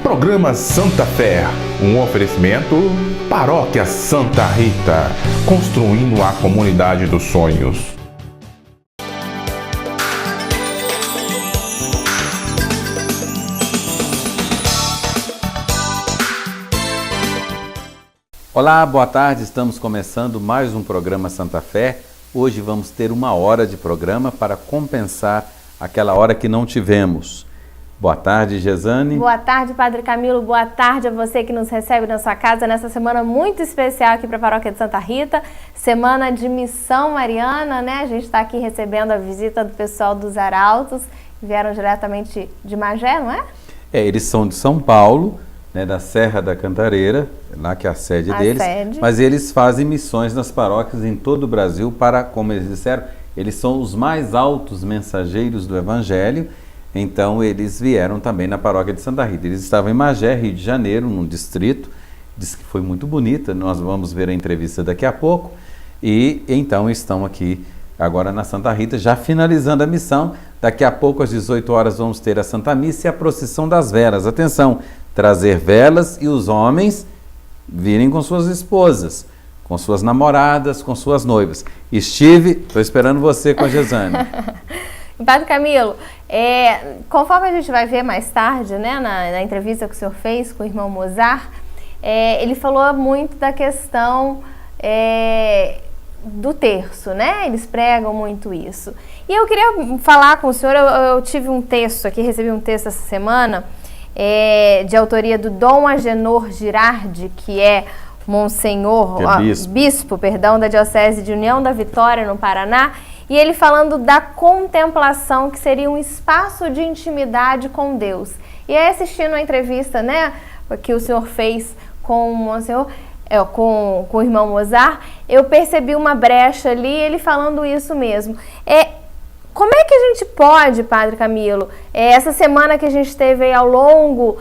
Programa Santa Fé, um oferecimento Paróquia Santa Rita, construindo a comunidade dos sonhos. Olá, boa tarde, estamos começando mais um programa Santa Fé. Hoje vamos ter 1 hora de programa para compensar aquela hora que não tivemos. Boa tarde, Gesane. Boa tarde, Padre Camilo. Boa tarde a você que nos recebe na sua casa nessa semana muito especial aqui para a Paróquia de Santa Rita. Semana de Missão Mariana, né? A gente está aqui recebendo a visita do pessoal dos Arautos, que vieram diretamente de Magé, não é? Eles são de São Paulo, né, da Serra da Cantareira, lá que é a sede deles. Mas eles fazem missões nas paróquias em todo o Brasil para, como eles disseram, eles são os mais altos mensageiros do Evangelho. Então eles vieram também na paróquia de Santa Rita. Eles estavam em Magé, Rio de Janeiro, num distrito. Diz que foi muito bonita, nós vamos ver a entrevista daqui a pouco. E então estão aqui agora na Santa Rita, já finalizando a missão. Daqui a pouco, às 18 horas, vamos ter a Santa Missa e a procissão das velas. Atenção, trazer velas e os homens virem com suas esposas, com suas namoradas, com suas noivas. Estou esperando você com a Gesane. Padre Camilo, conforme a gente vai ver mais tarde, né, na entrevista que o senhor fez com o irmão Mozart, ele falou muito da questão do terço, né? Eles pregam muito isso. E eu queria falar com o senhor, eu tive um texto aqui, recebi um texto essa semana, de autoria do Dom Agenor Girardi, que é Monsenhor, bispo, da Diocese de União da Vitória, no Paraná, e ele falando da contemplação, que seria um espaço de intimidade com Deus. E aí, assistindo a entrevista, né, que o senhor fez com o Monsenhor, com o irmão Mozart, eu percebi uma brecha ali, ele falando isso mesmo. Como é que a gente pode, Padre Camilo, essa semana que a gente teve aí ao longo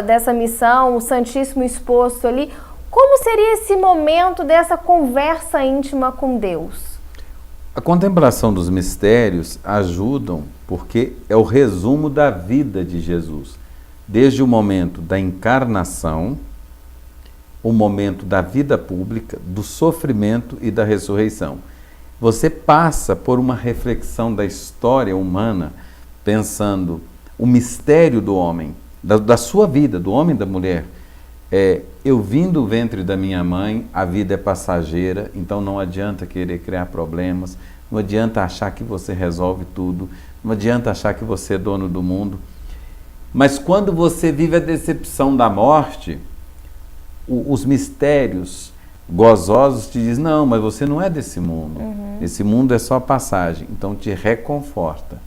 dessa missão, o Santíssimo exposto ali, como seria esse momento dessa conversa íntima com Deus? A contemplação dos mistérios ajudam porque é o resumo da vida de Jesus, desde o momento da encarnação, o momento da vida pública, do sofrimento e da ressurreição. Você passa por uma reflexão da história humana, pensando o mistério do homem, da sua vida, do homem e da mulher. Eu vim do ventre da minha mãe, a vida é passageira, então não adianta querer criar problemas, não adianta achar que você resolve tudo, não adianta achar que você é dono do mundo. Mas quando você vive a decepção da morte, os mistérios gozosos te dizem, não, mas você não é desse mundo, esse mundo é só passagem, então te reconforta.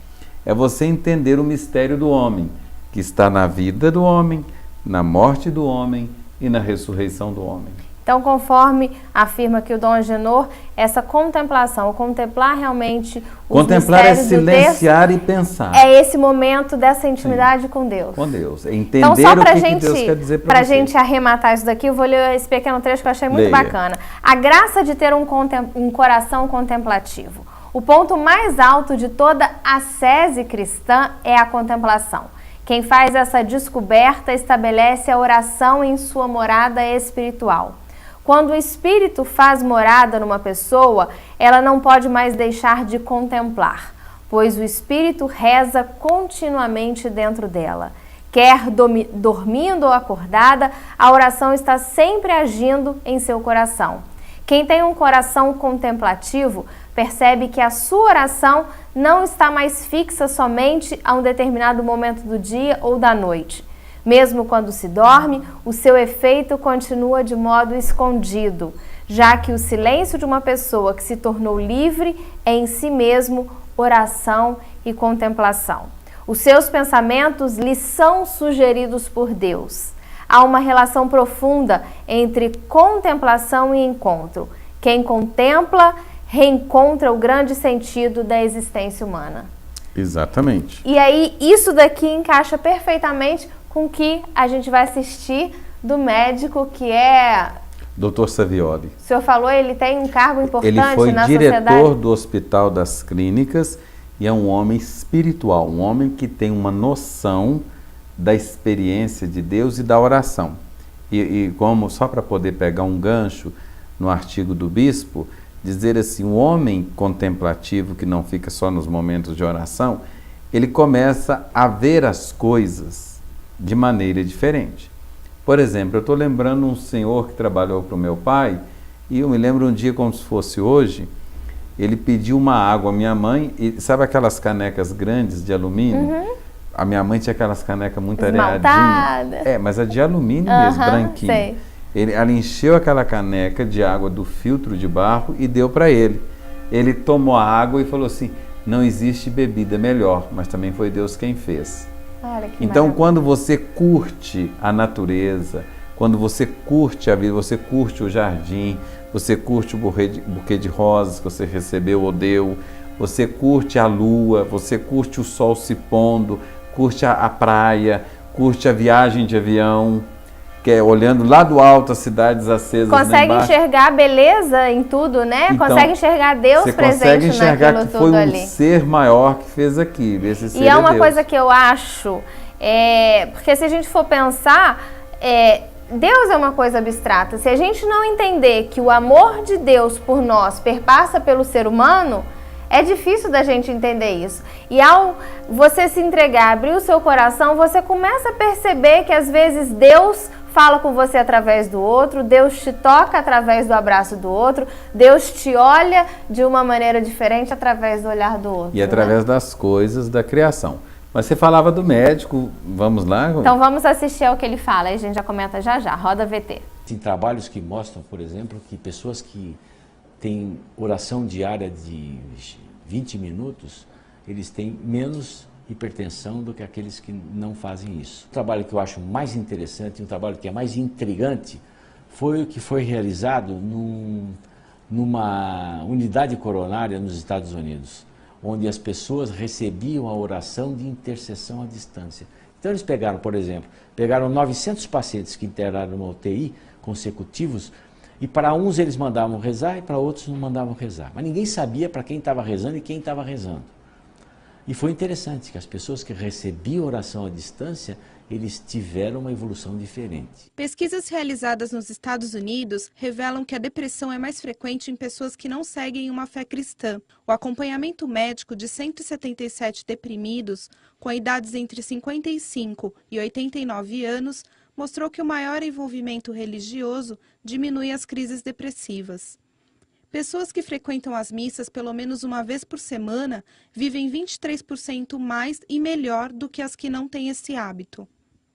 É você entender o mistério do homem, que está na vida do homem, na morte do homem e na ressurreição do homem. Então, conforme afirma aqui o Dom Agenor, essa contemplação, contemplar realmente os contemplar mistérios é silenciar e pensar. É esse momento dessa intimidade com Deus. Com Deus. É entender então, só o que Deus quer dizer para você. Para a gente arrematar isso daqui, eu vou ler esse pequeno trecho que eu achei muito bacana. A graça de ter um coração contemplativo. O ponto mais alto de toda ascese cristã é a contemplação. Quem faz essa descoberta estabelece a oração em sua morada espiritual. Quando o Espírito faz morada numa pessoa, ela não pode mais deixar de contemplar, pois o Espírito reza continuamente dentro dela. Quer dormindo ou acordada, a oração está sempre agindo em seu coração. Quem tem um coração contemplativo percebe que a sua oração não está mais fixa somente a um determinado momento do dia ou da noite. Mesmo quando se dorme, o seu efeito continua de modo escondido, já que o silêncio de uma pessoa que se tornou livre é em si mesmo oração e contemplação. Os seus pensamentos lhe são sugeridos por Deus. Há uma relação profunda entre contemplação e encontro. Quem contempla, reencontra o grande sentido da existência humana. Exatamente. E aí, isso daqui encaixa perfeitamente com o que a gente vai assistir do médico que é... Dr. Savioli. O senhor falou, ele tem um cargo importante na sociedade. Ele foi diretor do Hospital das Clínicas e é um homem espiritual, um homem que tem uma noção da experiência de Deus e da oração. E como, só para poder pegar um gancho no artigo do bispo, dizer assim, o homem contemplativo que não fica só nos momentos de oração, ele começa a ver as coisas de maneira diferente. Por exemplo, eu estou lembrando um senhor que trabalhou para o meu pai, e eu me lembro um dia como se fosse hoje, ele pediu uma água à minha mãe, e sabe aquelas canecas grandes de alumínio? Uhum. A minha mãe tinha aquelas canecas muito Esmaltada. areadinhas. Mas a de alumínio mesmo, branquinha. Sei. Ela encheu aquela caneca de água do filtro de barro e deu para ele. Ele tomou a água e falou assim, não existe bebida melhor, mas também foi Deus quem fez. Olha que Então, maravilha. quando você curte a natureza, quando você curte a vida, você curte o jardim, você curte o buquê de rosas que você recebeu ou deu, você curte a lua, você curte o sol se pondo, curte a praia, curte a viagem de avião, que é olhando lá do alto as cidades acesas. Consegue enxergar beleza em tudo, né? Então, consegue enxergar Deus você presente consegue enxergar naquilo que tudo foi ali. um ser maior que fez aquilo. Esse ser E é uma Deus. coisa que eu acho, porque se a gente for pensar, Deus é uma coisa abstrata. Se a gente não entender que o amor de Deus por nós perpassa pelo ser humano, é difícil da gente entender isso. E ao você se entregar, abrir o seu coração, você começa a perceber que às vezes Deus fala com você através do outro, Deus te toca através do abraço do outro, Deus te olha de uma maneira diferente através do olhar do outro. E através das coisas da criação. Mas você falava do médico, vamos lá? Então vamos assistir ao que ele fala, aí a gente já comenta já. Roda VT. Tem trabalhos que mostram, por exemplo, que pessoas que têm oração diária de 20 minutos, eles têm menos hipertensão do que aqueles que não fazem isso. O trabalho que eu acho mais interessante, um trabalho que é mais intrigante, foi o que foi realizado numa unidade coronária nos Estados Unidos, onde as pessoas recebiam a oração de intercessão à distância. Então eles pegaram, por exemplo, 900 pacientes que internaram numa UTI consecutivos, e para uns eles mandavam rezar e para outros não mandavam rezar. Mas ninguém sabia para quem estava rezando e quem estava rezando. E foi interessante que as pessoas que recebiam oração à distância, eles tiveram uma evolução diferente. Pesquisas realizadas nos Estados Unidos revelam que a depressão é mais frequente em pessoas que não seguem uma fé cristã. O acompanhamento médico de 177 deprimidos, com idades entre 55 e 89 anos, mostrou que o maior envolvimento religioso diminui as crises depressivas. Pessoas que frequentam as missas pelo menos uma vez por semana vivem 23% mais e melhor do que as que não têm esse hábito.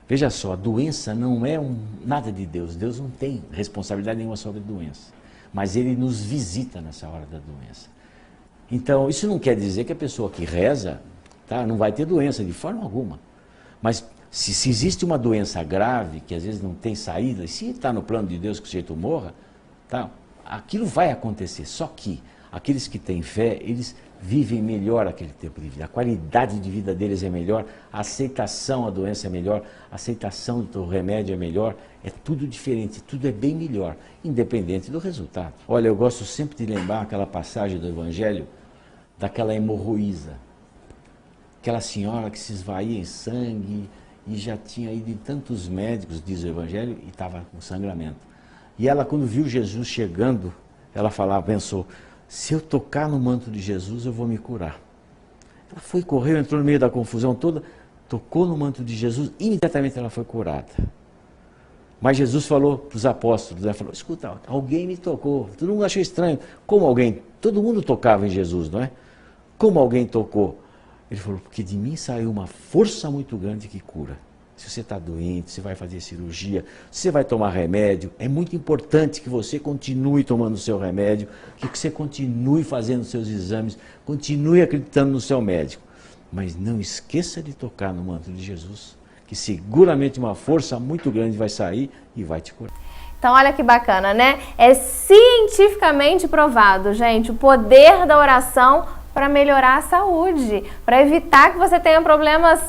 Veja só, a doença não é nada de Deus. Deus não tem responsabilidade nenhuma sobre a doença. Mas Ele nos visita nessa hora da doença. Então, isso não quer dizer que a pessoa que reza não vai ter doença de forma alguma. Mas se existe uma doença grave, que às vezes não tem saída, e se está no plano de Deus que o sujeito morra, aquilo vai acontecer. Só que aqueles que têm fé, eles vivem melhor aquele tempo de vida. A qualidade de vida deles é melhor, a aceitação à doença é melhor, a aceitação do remédio é melhor, é tudo diferente, tudo é bem melhor, independente do resultado. Olha, eu gosto sempre de lembrar aquela passagem do Evangelho, daquela hemorroísa, aquela senhora que se esvaía em sangue e já tinha ido em tantos médicos, diz o Evangelho, e estava com sangramento. E ela, quando viu Jesus chegando, ela pensou, se eu tocar no manto de Jesus, eu vou me curar. Ela foi, correu, entrou no meio da confusão toda, tocou no manto de Jesus, imediatamente ela foi curada. Mas Jesus falou para os apóstolos, falou, escuta, alguém me tocou. Todo mundo achou estranho. Como alguém? Todo mundo tocava em Jesus, não é? Como alguém tocou? Ele falou, porque de mim saiu uma força muito grande que cura. Se você está doente, você vai fazer cirurgia, você vai tomar remédio, é muito importante que você continue tomando o seu remédio, que você continue fazendo seus exames, continue acreditando no seu médico. Mas não esqueça de tocar no manto de Jesus, que seguramente uma força muito grande vai sair e vai te curar. Então, olha que bacana, né? É cientificamente provado, gente, o poder da oração para melhorar a saúde, para evitar que você tenha problemas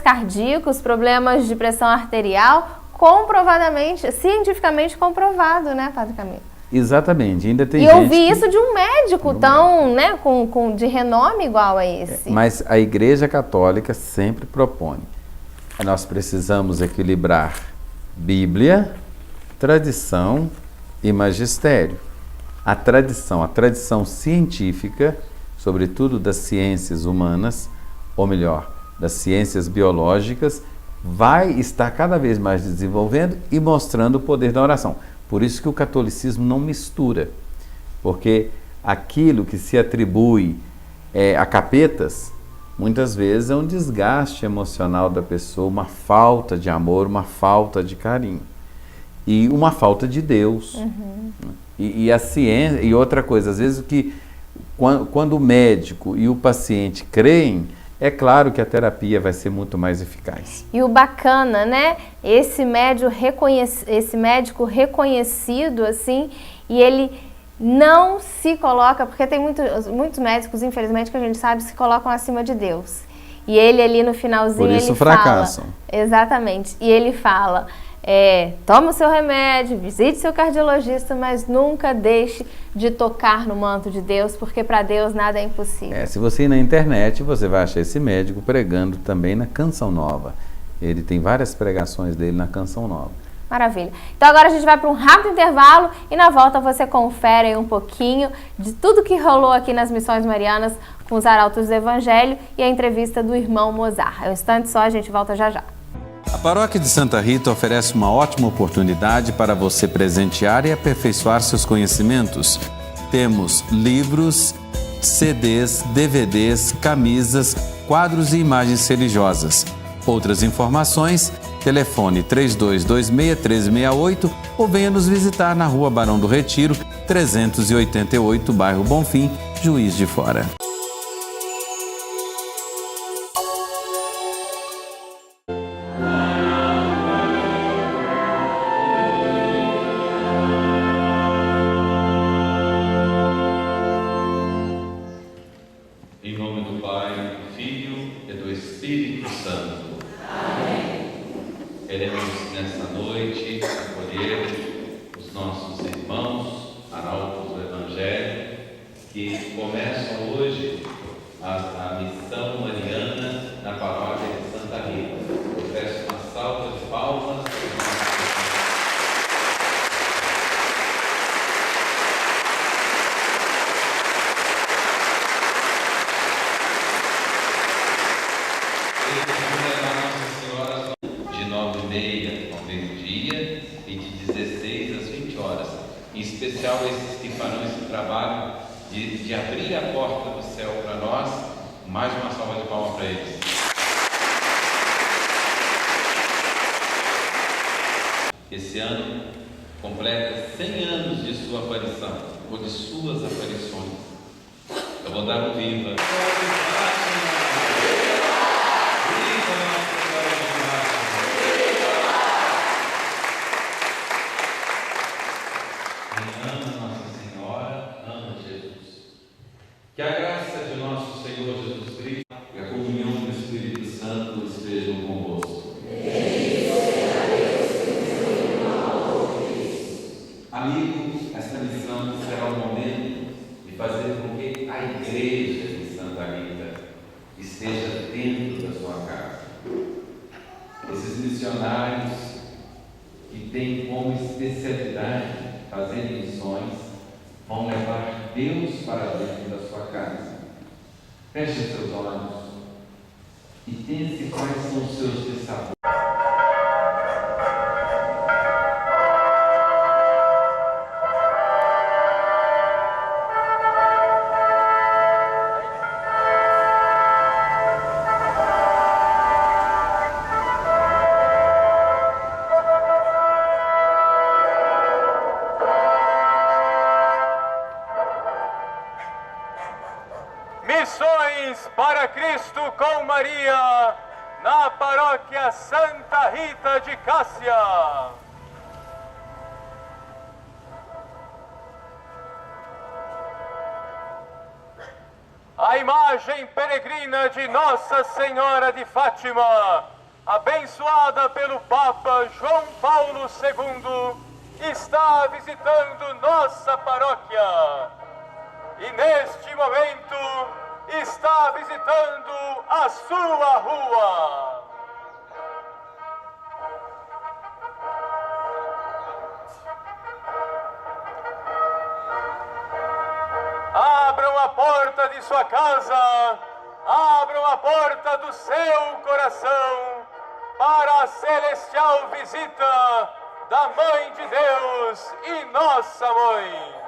cardíacos, problemas de pressão arterial, comprovadamente, cientificamente comprovado, né, Padre Camilo? Exatamente, ainda tem gente... E eu ouvi isso de um médico tão, né, de renome igual a esse. Mas a Igreja Católica sempre propõe nós precisamos equilibrar Bíblia, tradição e magistério. A tradição científica, sobretudo das ciências humanas, ou melhor, das ciências biológicas, vai estar cada vez mais desenvolvendo e mostrando o poder da oração. Por isso que o catolicismo não mistura, porque aquilo que se atribui a capetas, muitas vezes é um desgaste emocional da pessoa, uma falta de amor, uma falta de carinho e uma falta de Deus. E a ciência, e outra coisa, às vezes quando o médico e o paciente creem, é claro que a terapia vai ser muito mais eficaz. E o bacana, né? Esse médico reconhecido, assim, e ele não se coloca, porque tem muitos médicos, infelizmente, que a gente sabe, se colocam acima de Deus. E ele ali no finalzinho, por isso ele fracassam. Fala, exatamente, e ele fala... toma o seu remédio, visite seu cardiologista, mas nunca deixe de tocar no manto de Deus, porque para Deus nada é impossível. Se você ir na internet, você vai achar esse médico pregando também na Canção Nova. Ele tem várias pregações dele na Canção Nova. Maravilha. Então agora a gente vai para um rápido intervalo e na volta você confere aí um pouquinho de tudo que rolou aqui nas Missões Marianas com os Arautos do Evangelho e a entrevista do irmão Mozart. É um instante só, a gente volta já já. A Paróquia de Santa Rita oferece uma ótima oportunidade para você presentear e aperfeiçoar seus conhecimentos. Temos livros, CDs, DVDs, camisas, quadros e imagens religiosas. Outras informações, telefone 3226-1368 ou venha nos visitar na Rua Barão do Retiro, 388, bairro Bonfim, Juiz de Fora. De abrir a porta do céu para nós. Mais uma salva de palmas para eles. Esse ano completa 100 anos de sua aparição, ou de suas aparições. Eu vou dar um viva. Que a graça de nosso Senhor Jesus Cristo e a comunhão do Espírito Santo estejam convosco. Amigos, esta missão será o momento de fazer com que a Igreja de Santa Rita esteja dentro da sua casa. Esses missionários que têm como especialidade fazer missões vão levar Deus para dentro da sua casa. Feche seus olhos e pense quais são os seus dissabores. Missões para Cristo com Maria, na Paróquia Santa Rita de Cássia. A imagem peregrina de Nossa Senhora de Fátima, abençoada pelo Papa João Paulo II, está visitando nossa paróquia. E neste momento está visitando a sua rua. de sua casa, abram a porta do seu coração para a celestial visita da Mãe de Deus e Nossa Mãe.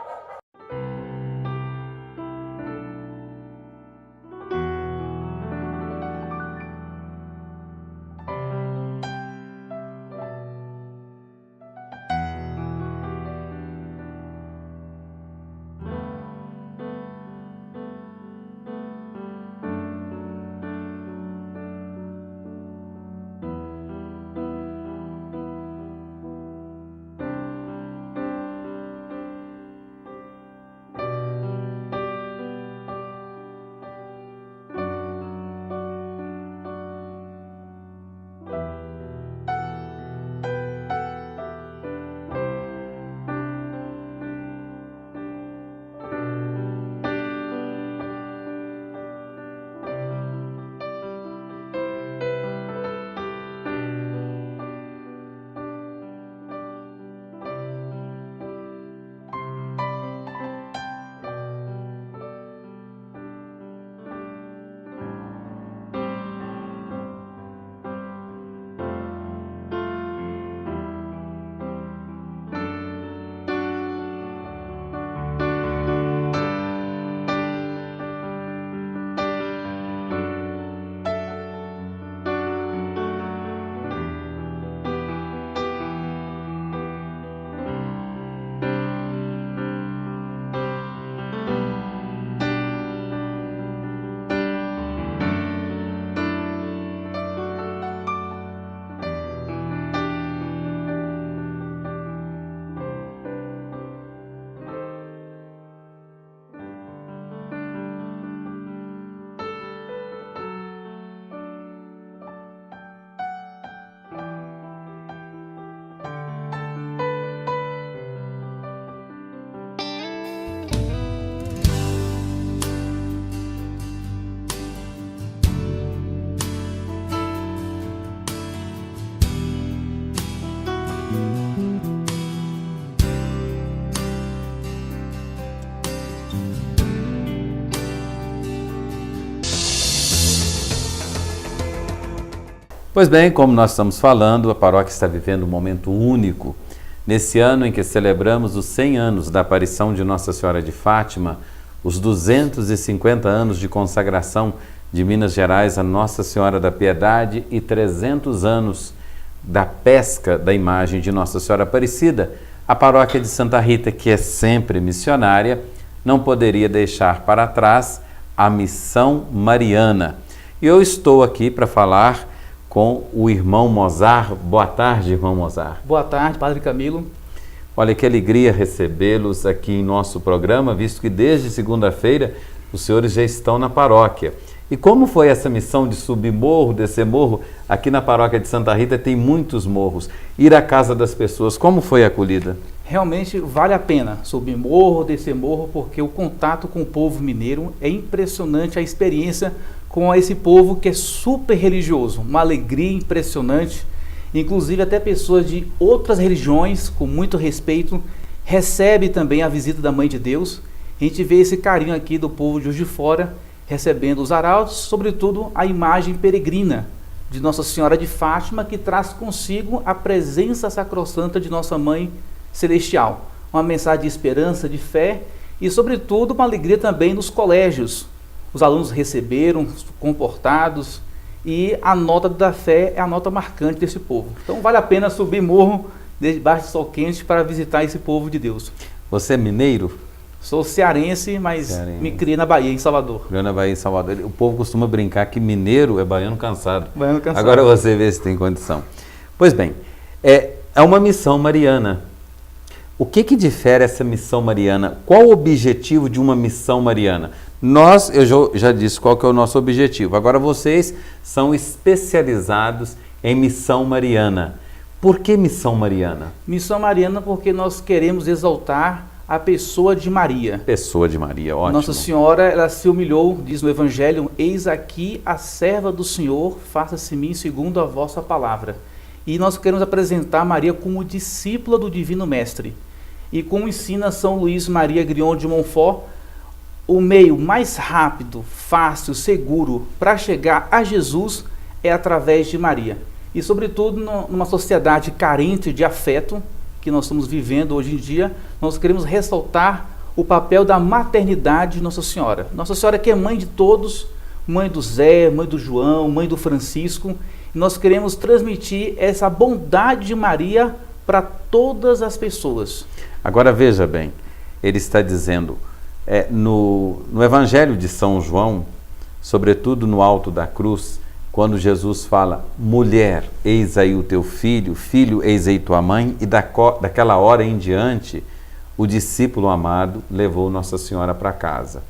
Pois bem, como nós estamos falando, a paróquia está vivendo um momento único. Nesse ano em que celebramos os 100 anos da aparição de Nossa Senhora de Fátima, os 250 anos de consagração de Minas Gerais a Nossa Senhora da Piedade e 300 anos da pesca da imagem de Nossa Senhora Aparecida, a paróquia de Santa Rita, que é sempre missionária, não poderia deixar para trás a missão mariana. E eu estou aqui para falar com o irmão Mozart. Boa tarde, irmão Mozart. Boa tarde, Padre Camilo. Olha, que alegria recebê-los aqui em nosso programa, visto que desde segunda-feira os senhores já estão na paróquia. E como foi essa missão de subir morro, descer morro? Aqui na paróquia de Santa Rita tem muitos morros. Ir à casa das pessoas, como foi a acolhida? Realmente vale a pena subir morro, descer morro, porque o contato com o povo mineiro é impressionante, a experiência com esse povo que é super religioso, uma alegria impressionante. Inclusive até pessoas de outras religiões, com muito respeito, recebem também a visita da Mãe de Deus. A gente vê esse carinho aqui do povo de Juiz de Fora, recebendo os arautos, sobretudo a imagem peregrina de Nossa Senhora de Fátima, que traz consigo a presença sacrossanta de Nossa Mãe Celestial. Uma mensagem de esperança, de fé e, sobretudo, uma alegria também nos colégios. Os alunos receberam, comportados, e a nota da fé é a nota marcante desse povo. Então vale a pena subir morro debaixo de sol quente para visitar esse povo de Deus. Você é mineiro? Sou cearense, mas me criei na Bahia, em Salvador. Criou na Bahia, em Salvador. O povo costuma brincar que mineiro é baiano cansado. Baiano cansado. Agora você vê se tem condição. Pois bem, é uma missão mariana. O que difere essa missão mariana? Qual o objetivo de uma missão mariana? Eu já disse qual que é o nosso objetivo. Agora vocês são especializados em missão mariana. Por que missão mariana? Missão mariana porque nós queremos exaltar a pessoa de Maria. Pessoa de Maria, ótimo. Nossa Senhora, ela se humilhou, diz no Evangelho: eis aqui a serva do Senhor, faça-se em mim segundo a vossa palavra. E nós queremos apresentar Maria como discípula do Divino Mestre. E como ensina São Luís Maria Grion de Montfort, o meio mais rápido, fácil, seguro para chegar a Jesus é através de Maria. E sobretudo numa sociedade carente de afeto que nós estamos vivendo hoje em dia, nós queremos ressaltar o papel da maternidade de Nossa Senhora. Nossa Senhora que é mãe de todos, mãe do Zé, mãe do João, mãe do Francisco, e nós queremos transmitir essa bondade de Maria para todas as pessoas. Agora veja bem, ele está dizendo, no Evangelho de São João, sobretudo no alto da cruz, quando Jesus fala, mulher, eis aí o teu filho, filho, eis aí tua mãe, e daquela hora em diante, o discípulo amado levou Nossa Senhora para casa.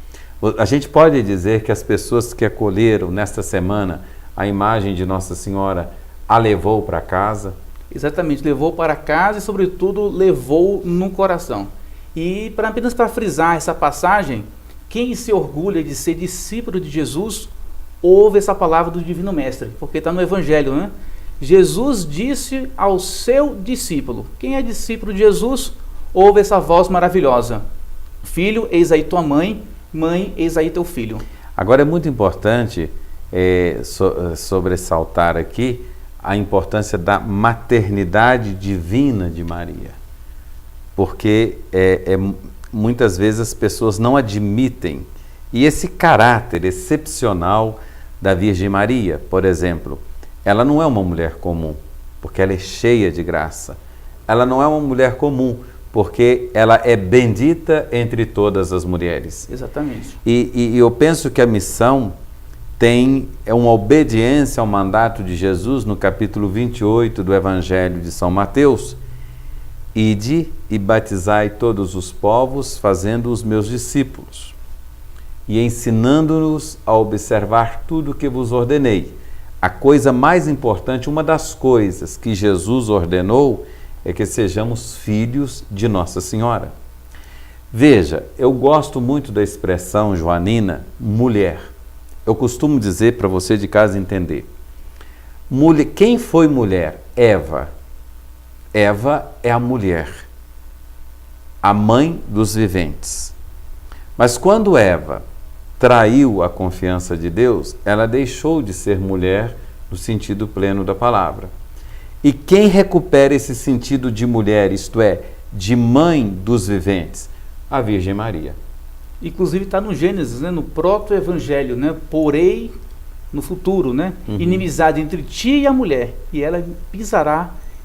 A gente pode dizer que as pessoas que acolheram nesta semana a imagem de Nossa Senhora a levou para casa? Exatamente, levou para casa e, sobretudo, levou no coração. E apenas para frisar essa passagem, quem se orgulha de ser discípulo de Jesus, ouve essa palavra do Divino Mestre, porque está no Evangelho, né? Jesus disse ao seu discípulo, quem é discípulo de Jesus, ouve essa voz maravilhosa, filho, eis aí tua mãe, mãe, eis aí teu filho. Agora é muito importante sobressaltar aqui a importância da maternidade divina de Maria, porque muitas vezes as pessoas não admitem, e esse caráter excepcional da Virgem Maria, por exemplo, ela não é uma mulher comum, porque ela é cheia de graça. Ela não é uma mulher comum, porque ela é bendita entre todas as mulheres. Exatamente. E eu penso que a missão é uma obediência ao mandato de Jesus no capítulo 28 do Evangelho de São Mateus. Ide e batizai todos os povos, fazendo os meus discípulos, e ensinando-nos a observar tudo o que vos ordenei. A coisa mais importante, uma das coisas que Jesus ordenou, é que sejamos filhos de Nossa Senhora. Veja, eu gosto muito da expressão joanina, mulher. Eu costumo dizer para você de casa entender. Quem foi mulher? Eva. Eva é a mulher, a mãe dos viventes. Mas quando Eva traiu a confiança de Deus, ela deixou de ser mulher no sentido pleno da palavra. E quem recupera esse sentido de mulher, isto é, de mãe dos viventes? A Virgem Maria. Inclusive está no Gênesis, né, no proto-evangelho, né, porém, no futuro, né, inimizade entre ti e a mulher, e ela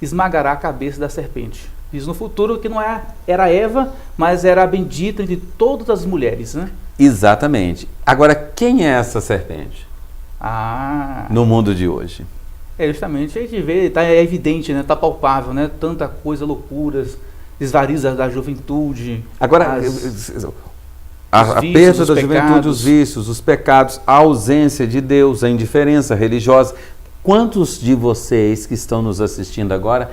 esmagará a cabeça da serpente. Diz no futuro que não era Eva, mas era a bendita entre todas as mulheres, né? Exatamente. Agora, quem é essa serpente? No mundo de hoje. Justamente, a gente vê, é evidente, né? Está palpável, né? Tanta coisa, loucuras, desvarios da juventude. Agora, a perda da juventude, os vícios, os pecados, a ausência de Deus, a indiferença religiosa. Quantos de vocês que estão nos assistindo agora,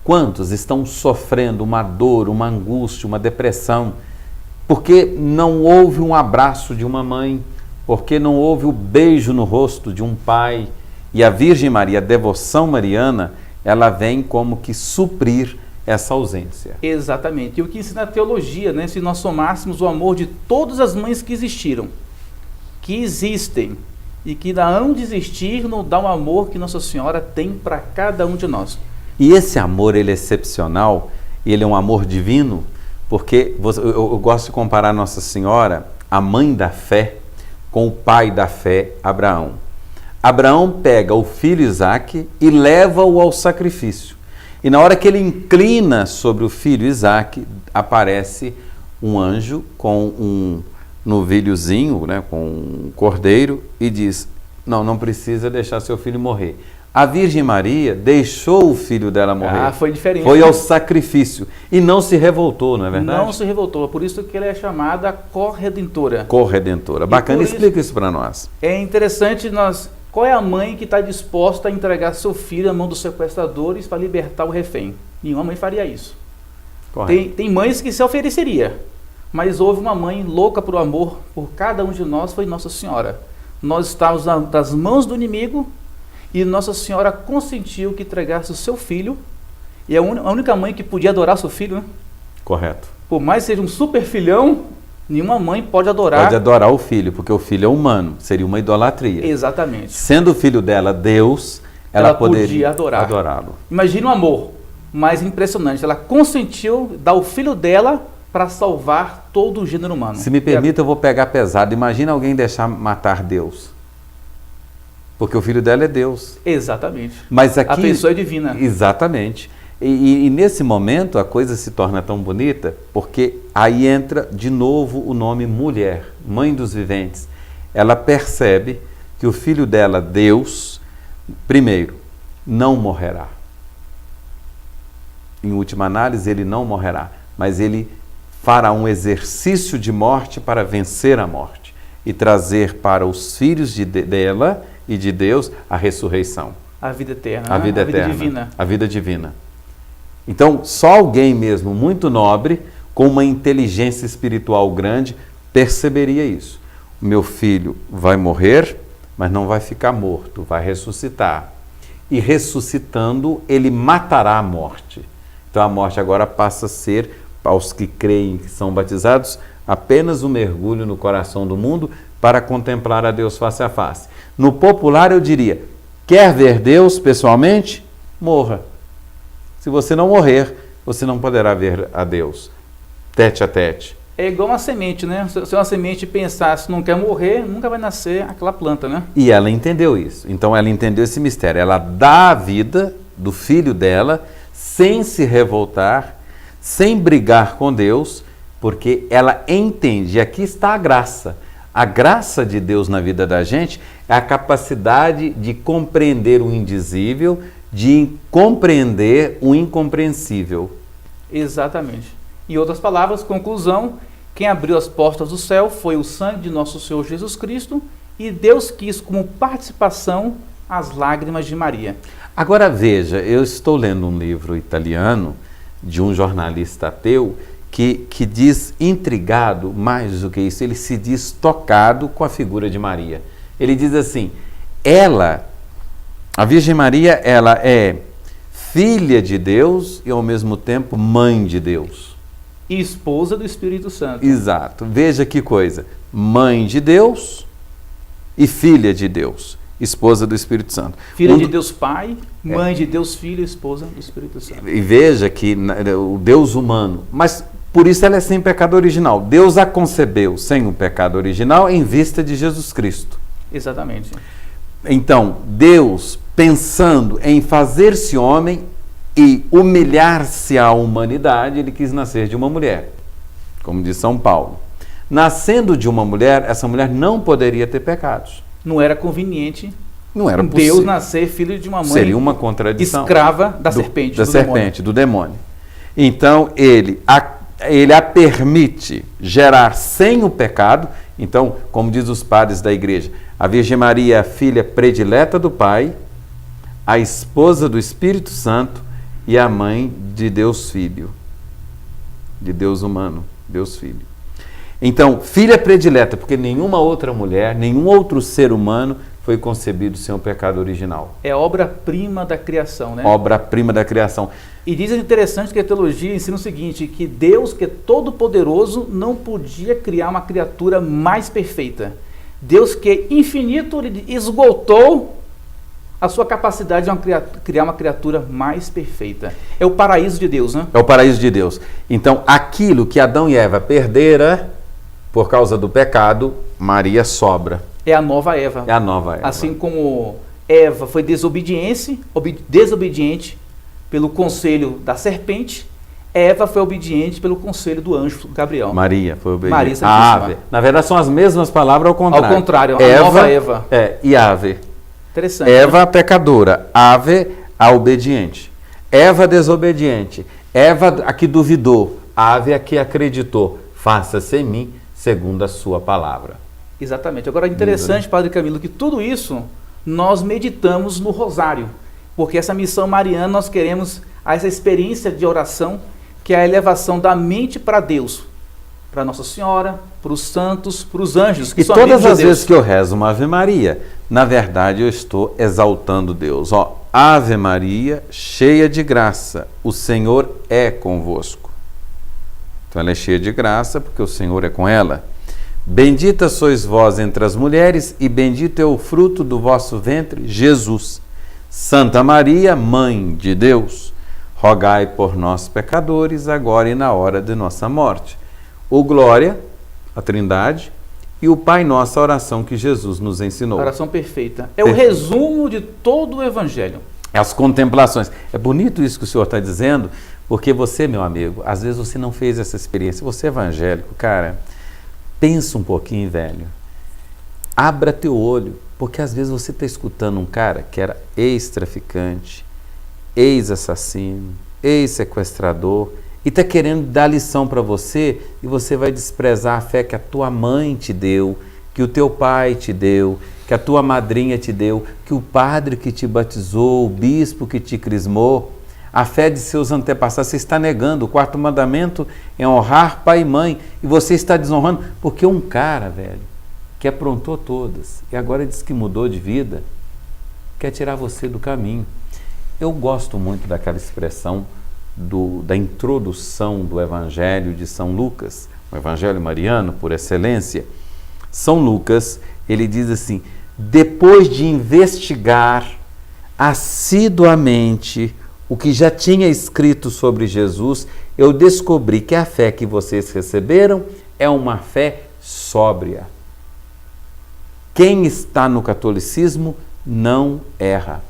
quantos estão sofrendo uma dor, uma angústia, uma depressão, porque não houve um abraço de uma mãe, porque não houve o beijo no rosto de um pai? E a Virgem Maria, a devoção mariana, ela vem como que suprir essa ausência. Exatamente. E o que ensina a teologia, né? Se nós somássemos o amor de todas as mães que existiram, que existem, e que não desistir no dar o amor que Nossa Senhora tem para cada um de nós. E esse amor, ele é excepcional, ele é um amor divino, porque eu gosto de comparar Nossa Senhora, a mãe da fé, com o pai da fé, Abraão. Abraão pega o filho Isaque e leva-o ao sacrifício. E na hora que ele inclina sobre o filho Isaque, aparece um anjo com um novilhozinho, né, com um cordeiro, e diz, não precisa deixar seu filho morrer. A Virgem Maria deixou o filho dela morrer. Foi diferente. Foi ao sacrifício e não se revoltou, não é verdade? Não se revoltou, por isso que ela é chamada corredentora. Corredentora. Bacana, explica isso para nós. É interessante qual é a mãe que está disposta a entregar seu filho à mão dos sequestradores para libertar o refém? Nenhuma mãe faria isso. Tem mães que se ofereceria, mas houve uma mãe louca por amor por cada um de nós, foi Nossa Senhora. Nós estávamos nas mãos do inimigo e Nossa Senhora consentiu que entregasse o seu filho, e é a única mãe que podia adorar seu filho, né? Correto. Por mais que seja um super filhão, Nenhuma mãe pode adorar. Pode adorar o filho, porque o filho é humano, seria uma idolatria. Exatamente. Sendo o filho dela Deus, ela poderia adorá-lo. Imagina o amor mais impressionante. Ela consentiu dar o filho dela para salvar todo o gênero humano. Se me permita, eu vou pegar pesado. Imagina alguém deixar matar Deus. Porque o filho dela é Deus. Exatamente. Mas aqui, a pessoa é divina. Exatamente. E nesse momento a coisa se torna tão bonita, porque aí entra de novo o nome mulher, mãe dos viventes. Ela percebe que o filho dela, Deus, primeiro, não morrerá. Em última análise, ele não morrerá, mas ele fará um exercício de morte para vencer a morte e trazer para os filhos dela e de Deus a ressurreição. A vida eterna. A vida eterna. A vida divina. A vida divina. Então, só alguém mesmo muito nobre, com uma inteligência espiritual grande, perceberia isso. O meu filho vai morrer, mas não vai ficar morto, vai ressuscitar. E ressuscitando, ele matará a morte. Então a morte agora passa a ser, aos que creem, que são batizados, apenas um mergulho no coração do mundo para contemplar a Deus face a face. No popular eu diria, quer ver Deus pessoalmente? Morra. Se você não morrer, você não poderá ver a Deus, tete a tete. É igual uma semente, né? Se uma semente pensar, se não quer morrer, nunca vai nascer aquela planta, né? E ela entendeu isso. Então ela entendeu esse mistério. Ela dá a vida do filho dela sem se revoltar, sem brigar com Deus, porque ela entende. E aqui está a graça. A graça de Deus na vida da gente é a capacidade de compreender o indizível, de compreender o incompreensível. Exatamente. Em outras palavras, conclusão, quem abriu as portas do céu foi o sangue de nosso Senhor Jesus Cristo e Deus quis como participação as lágrimas de Maria. Agora veja, eu estou lendo um livro italiano de um jornalista ateu que diz intrigado, mais do que isso, ele se diz tocado com a figura de Maria. Ele diz assim, a Virgem Maria, ela é filha de Deus e ao mesmo tempo mãe de Deus. E esposa do Espírito Santo. Exato. Veja que coisa. Mãe de Deus e filha de Deus. Esposa do Espírito Santo. Filha de Deus Pai, mãe de Deus Filho, esposa do Espírito Santo. E veja que o Deus humano, mas por isso ela é sem pecado original. Deus a concebeu sem o pecado original em vista de Jesus Cristo. Exatamente. Então, Deus, pensando em fazer-se homem e humilhar-se à humanidade, ele quis nascer de uma mulher, como diz São Paulo. Nascendo de uma mulher, essa mulher não poderia ter pecados. Não era conveniente. Não era possível. Deus nascer filho de uma mãe. Seria uma contradição. Escrava da serpente. Do demônio. Então, ele a permite gerar sem o pecado. Então, como diz os padres da igreja, a Virgem Maria é a filha predileta do Pai, a esposa do Espírito Santo e a mãe de Deus Filho, de Deus humano, Deus Filho. Então, filha predileta, porque nenhuma outra mulher, nenhum outro ser humano foi concebido sem o pecado original. É obra-prima da criação, né? Obra-prima da criação. E diz interessante que a teologia ensina o seguinte, que Deus, que é todo-poderoso, não podia criar uma criatura mais perfeita. Deus, que é infinito, ele esgotou a sua capacidade de criar uma criatura mais perfeita. É o paraíso de Deus, né? É o paraíso de Deus. Então, aquilo que Adão e Eva perderam por causa do pecado, Maria sobra. É a nova Eva. É a nova Eva. Assim como Eva foi desobediente pelo conselho da serpente, Eva foi obediente pelo conselho do anjo Gabriel. Maria foi obediente. Maria a ave. Na verdade, são as mesmas palavras ao contrário. Ao contrário, Eva, a nova Eva. E ave. Interessante. Eva, né? a pecadora. Ave, a obediente. Eva, desobediente. Eva, a que duvidou. Ave, a que acreditou. Faça-se em mim, segundo a sua palavra. Exatamente. Agora, interessante, Padre Camilo, que tudo isso nós meditamos no rosário. Porque essa missão mariana, nós queremos essa experiência de oração, que é a elevação da mente para Deus, para Nossa Senhora, para os santos, para os anjos, que e são todas as de Deus. vezes que eu rezo uma Ave Maria, na verdade eu estou exaltando Deus. Ó, Ave Maria, cheia de graça, o Senhor é convosco. Então ela é cheia de graça porque o Senhor é com ela. Bendita sois vós entre as mulheres e bendito é o fruto do vosso ventre, Jesus. Santa Maria, Mãe de Deus, rogai por nós pecadores, agora e na hora de nossa morte. O glória, a Trindade, e o Pai Nosso, a oração que Jesus nos ensinou. Oração perfeita. É o resumo de todo o Evangelho. As contemplações. É bonito isso que o senhor está dizendo, porque você, meu amigo, às vezes você não fez essa experiência. Você é evangélico, cara, pensa um pouquinho, velho. Abra teu olho, porque às vezes você está escutando um cara que era ex-traficante, ex-assassino, ex-sequestrador, e está querendo dar lição para você, e você vai desprezar a fé que a tua mãe te deu, que o teu pai te deu, que a tua madrinha te deu, que o padre que te batizou, o bispo que te crismou, a fé de seus antepassados. Você está negando. O quarto mandamento é honrar pai e mãe, e você está desonrando, porque um cara, velho, que aprontou todas, e agora diz que mudou de vida, quer tirar você do caminho. Eu gosto muito daquela expressão da introdução do Evangelho de São Lucas, o Evangelho mariano por excelência. São Lucas, ele diz assim: depois de investigar assiduamente o que já tinha escrito sobre Jesus, eu descobri que a fé que vocês receberam é uma fé sóbria. Quem está no catolicismo não erra.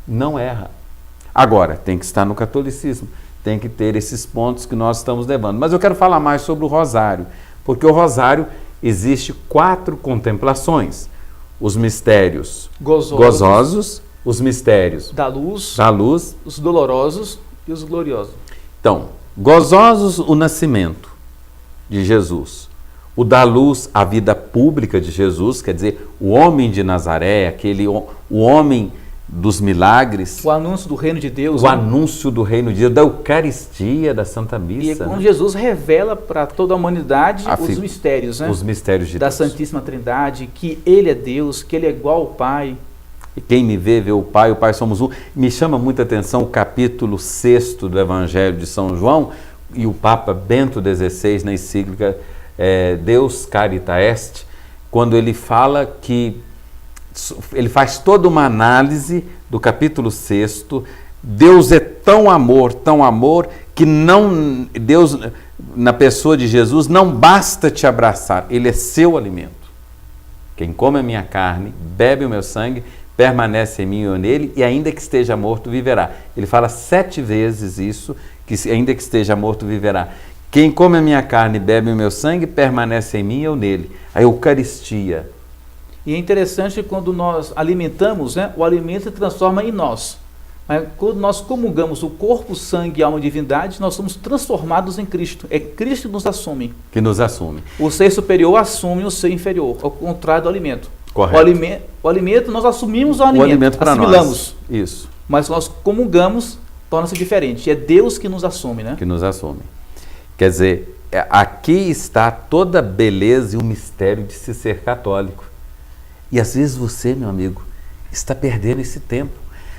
Não erra. Agora, tem que estar no catolicismo, tem que ter esses pontos que nós estamos levando. Mas eu quero falar mais sobre o rosário, porque o rosário existe 4 contemplações. Os mistérios gozosos, os mistérios da luz, os dolorosos e os gloriosos. Então, gozosos, o nascimento de Jesus. O da luz, a vida pública de Jesus, quer dizer, o homem de Nazaré, o homem dos milagres. O anúncio do reino de Deus. O anúncio do reino de Deus, da Eucaristia, da Santa Missa. E é quando Jesus revela para toda a humanidade os mistérios, né? Os mistérios de da Deus. Santíssima Trindade, que Ele é Deus, que Ele é igual ao Pai. E quem me vê, vê o Pai somos um. Me chama muita atenção o capítulo 6 do Evangelho de São João, e o Papa Bento XVI, na encíclica Deus Carita Est, quando ele fala que ele faz toda uma análise do capítulo 6. Deus é tão amor, que Deus, na pessoa de Jesus, não basta te abraçar, Ele é seu alimento. Quem come a minha carne, bebe o meu sangue, permanece em mim e eu nele, e ainda que esteja morto, viverá. Ele fala 7 vezes isso, que ainda que esteja morto, viverá. Quem come a minha carne e bebe o meu sangue, permanece em mim e eu nele. A Eucaristia. E é interessante quando nós alimentamos, né, o alimento se transforma em nós. Mas quando nós comungamos o corpo, sangue, alma e divindade, nós somos transformados em Cristo. É Cristo que nos assume. Que nos assume. O ser superior assume o ser inferior, ao contrário do alimento. Correto. O alimento, nós assumimos o alimento para assimilamos. Nós. Isso. Mas nós comungamos, torna-se diferente. É Deus que nos assume, né? Que nos assume. Quer dizer, aqui está toda a beleza e o mistério de se ser católico. E às vezes você, meu amigo, está perdendo esse tempo.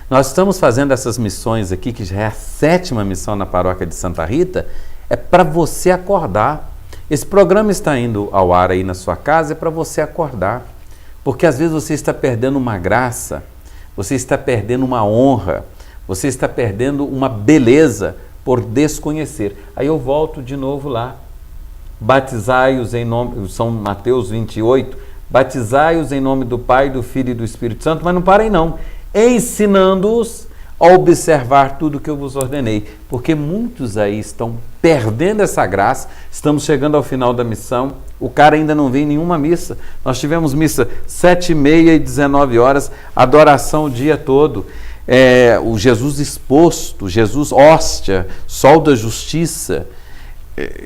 Nós estamos fazendo essas missões aqui, que já é a 7ª missão na paróquia de Santa Rita, é para você acordar. Esse programa está indo ao ar aí na sua casa, é para você acordar. Porque às vezes você está perdendo uma graça, você está perdendo uma honra, você está perdendo uma beleza por desconhecer. Aí eu volto de novo lá. Batizai-os em nome, São Mateus 28, batizai-os em nome do Pai, do Filho e do Espírito Santo, mas não parem não, ensinando-os a observar tudo que eu vos ordenei, porque muitos aí estão perdendo essa graça. Estamos chegando ao final da missão, o cara ainda não veio em nenhuma missa. Nós tivemos missa 7h30 e 19 horas, adoração o dia todo, o Jesus exposto, Jesus hóstia, sol da justiça,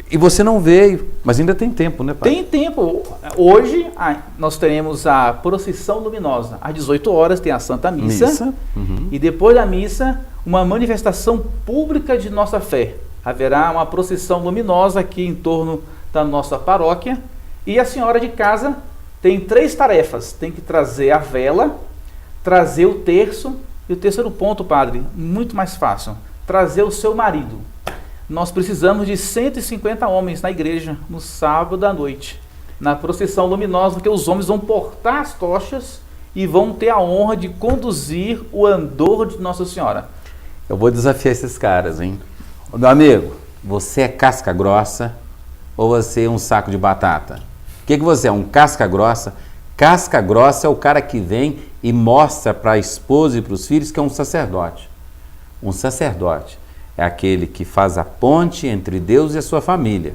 e você não veio, mas ainda tem tempo, né, pai? Tem tempo. Hoje nós teremos a procissão luminosa. Às 18 horas tem a Santa Missa. Uhum. E depois da missa, uma manifestação pública de nossa fé. Haverá uma procissão luminosa aqui em torno da nossa paróquia. E a senhora de casa tem 3 tarefas. Tem que trazer a vela, trazer o terço. E o terceiro ponto, padre, muito mais fácil. Trazer o seu marido. nós precisamos de 150 homens na igreja no sábado à noite, na procissão luminosa, porque os homens vão portar as tochas e vão ter a honra de conduzir o andor de Nossa Senhora. Eu vou desafiar esses caras, hein? Meu amigo, você é casca grossa ou você é um saco de batata? O que você é? Um casca grossa? Casca grossa é o cara que vem e mostra para a esposa e para os filhos que é um sacerdote. Um sacerdote é aquele que faz a ponte entre Deus e a sua família.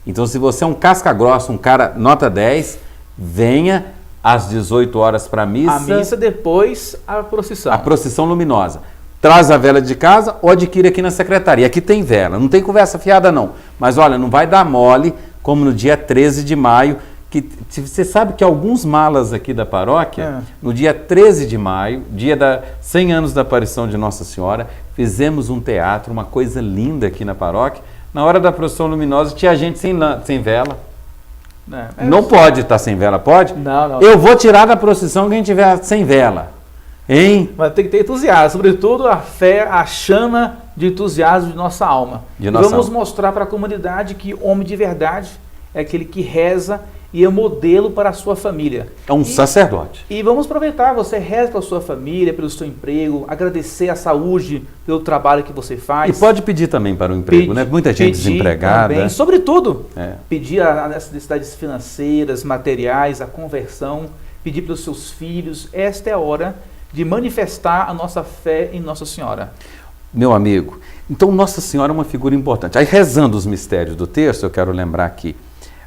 Então, se você é um casca grossa, um cara nota 10, venha às 18 horas para a missa. A missa, depois a procissão. A procissão luminosa. Traz a vela de casa ou adquire aqui na secretaria. Aqui tem vela, não tem conversa fiada não. Mas olha, não vai dar mole, como no dia 13 de maio, que você sabe que alguns malas aqui da paróquia, no dia 13 de maio, dia da 100 anos da aparição de Nossa Senhora, fizemos um teatro, uma coisa linda aqui na paróquia. Na hora da procissão luminosa tinha gente sem vela. Não pode estar sem vela, pode? Não. Eu vou tirar da procissão quem tiver sem vela. Hein? Mas tem que ter entusiasmo, sobretudo a fé, a chama de entusiasmo de nossa alma. Vamos mostrar para a comunidade que homem de verdade é aquele que reza e é modelo para a sua família. É um sacerdote. E vamos aproveitar, você reza para a sua família, pelo seu emprego, agradecer a saúde pelo trabalho que você faz. E pode pedir também para o emprego, né? Muita gente desempregada. Também. Sobretudo, pedir as necessidades financeiras, materiais, a conversão, pedir pelos seus filhos. Esta é a hora de manifestar a nossa fé em Nossa Senhora. Meu amigo, então Nossa Senhora é uma figura importante. Aí, rezando os mistérios do texto, eu quero lembrar aqui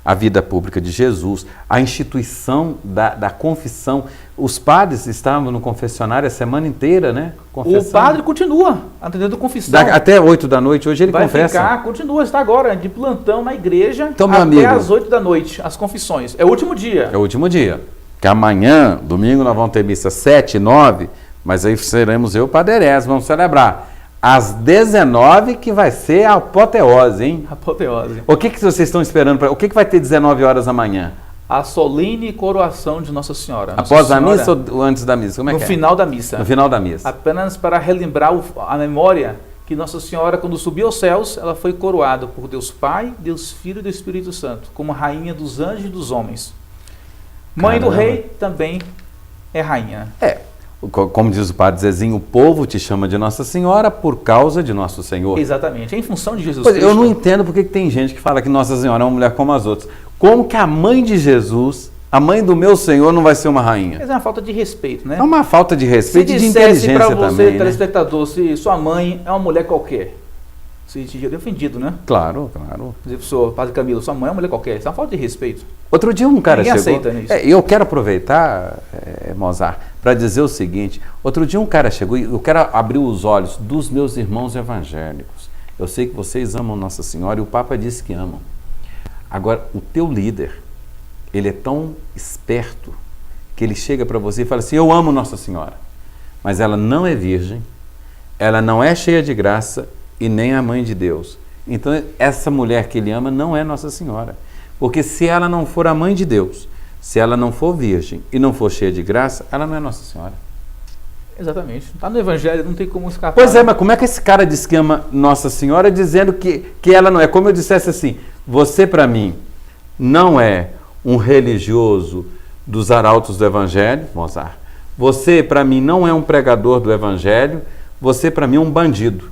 a vida pública de Jesus, a instituição da confissão. Os padres estavam no confessionário a semana inteira, né? Confessando. O padre continua atendendo confissão. Até 8 da noite, hoje ele confessa. Continua, está agora de plantão na igreja, então, até amigo, às 8 da noite, as confissões. É o último dia. É o último dia. Que amanhã, domingo, nós vamos ter missa 7 e 9, mas aí seremos eu e o Padre Erés, vamos celebrar. Às 19 que vai ser a apoteose, hein? Apoteose. O que vocês estão esperando? O que vai ter 19 horas amanhã? A solene coroação de Nossa Senhora. Após a missa ou antes da missa? Como é que é? No final da missa. No final da missa. Apenas para relembrar a memória que Nossa Senhora, quando subiu aos céus, ela foi coroada por Deus Pai, Deus Filho e Deus Espírito Santo, como rainha dos anjos e dos homens. Mãe do rei também é rainha. Como diz o Padre Zezinho, o povo te chama de Nossa Senhora por causa de Nosso Senhor. Exatamente, é em função de Jesus Cristo. Eu não entendo porque tem gente que fala que Nossa Senhora é uma mulher como as outras. Como que a mãe de Jesus, a mãe do meu Senhor, não vai ser uma rainha? Mas é uma falta de respeito, né? É uma falta de respeito e de inteligência também. Se dissesse para você, telespectador, se sua mãe é uma mulher qualquer, se te teria ofendido, né? Claro. Dizer para o senhor, Padre Camilo, sua mãe é uma mulher qualquer, isso é uma falta de respeito. Outro dia um cara Ninguém chegou... aceita nisso. Eu quero aproveitar, Mozart, para dizer o seguinte. Outro dia um cara chegou e eu quero abrir os olhos dos meus irmãos evangélicos. Eu sei que vocês amam Nossa Senhora e o Papa disse que amam. Agora, o teu líder, ele é tão esperto que ele chega para você e fala assim, eu amo Nossa Senhora, mas ela não é virgem, ela não é cheia de graça e nem a mãe de Deus. Então, essa mulher que ele ama não é Nossa Senhora. Porque se ela não for a mãe de Deus, se ela não for virgem e não for cheia de graça, ela não é Nossa Senhora. Exatamente. Está no Evangelho, não tem como escapar. Pois é, mas como é que esse cara diz que ama Nossa Senhora dizendo que ela não é? Como eu dissesse assim, você para mim não é um religioso dos arautos do Evangelho, Mozart. Você para mim não é um pregador do Evangelho, você para mim é um bandido.